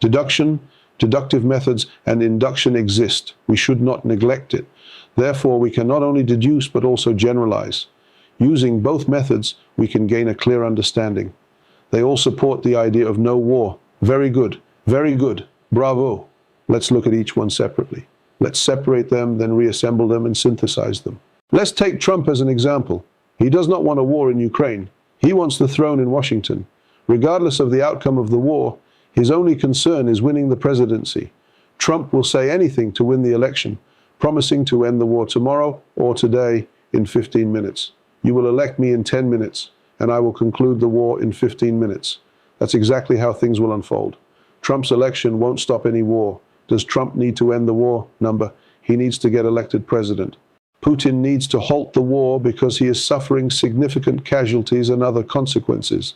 Deduction, deductive methods, and induction exist. We should not neglect it. Therefore, we can not only deduce but also generalize. Using both methods, we can gain a clear understanding. They all support the idea of no war. Very good. Very good. Bravo. Let's look at each one separately. Let's separate them, then reassemble them and synthesize them. Let's take Trump as an example. He does not want a war in Ukraine. He wants the throne in Washington. Regardless of the outcome of the war, his only concern is winning the presidency. Trump will say anything to win the election, promising to end the war tomorrow or today in 15 minutes. You will elect me in 10 minutes, and I will conclude the war in 15 minutes. That's exactly how things will unfold. Trump's election won't stop any war. Does Trump need to end the war? He needs to get elected president. Putin needs to halt the war because he is suffering significant casualties and other consequences.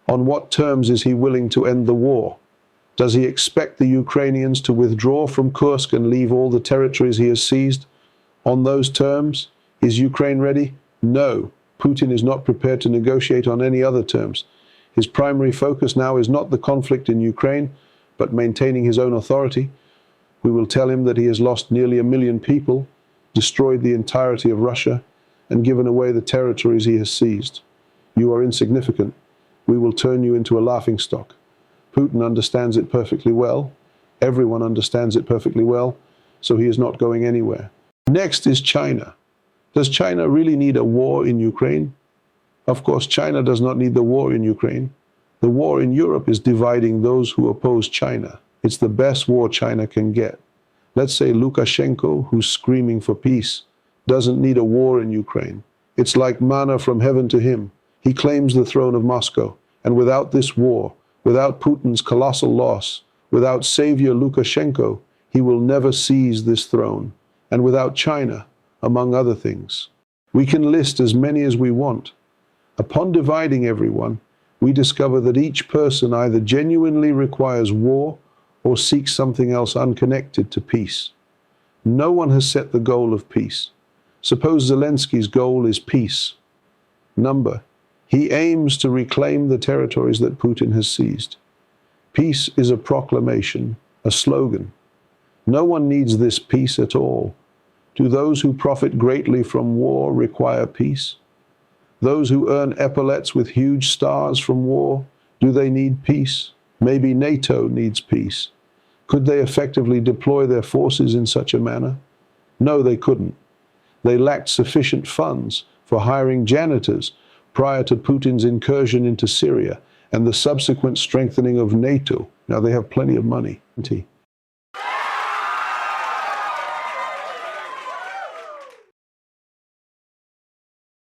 On what terms is he willing to end the war? Does he expect the Ukrainians to withdraw from Kursk and leave all the territories he has seized? On those terms, is Ukraine ready? No. Putin is not prepared to negotiate on any other terms. His primary focus now is not the conflict in Ukraine, but maintaining his own authority. We will tell him that he has lost nearly 1 million people, destroyed the entirety of Russia, and given away the territories he has seized. You are insignificant. We will turn you into a laughingstock. Putin understands it perfectly well. Everyone understands it perfectly well, so he is not going anywhere. Next is China. Does China really need a war in Ukraine? Of course, China does not need the war in Ukraine. The war in Europe is dividing those who oppose China. It's the best war China can get. Let's say Lukashenko, who's screaming for peace, doesn't need a war in Ukraine. It's like manna from heaven to him. He claims the throne of Moscow. And without this war, without Putin's colossal loss, without Savior Lukashenko, he will never seize this throne. And without China, among other things. We can list as many as we want. Upon dividing everyone, we discover that each person either genuinely requires war or seeks something else unconnected to peace. No one has set the goal of peace. Suppose Zelensky's goal is peace. He aims to reclaim the territories that Putin has seized. Peace is a proclamation, a slogan. No one needs this peace at all. Do those who profit greatly from war require peace? Those who earn epaulets with huge stars from war, do they need peace? Maybe NATO needs peace. Could they effectively deploy their forces in such a manner? No, they couldn't. They lacked sufficient funds for hiring janitors prior to Putin's incursion into Syria and the subsequent strengthening of NATO. Now they have plenty of money.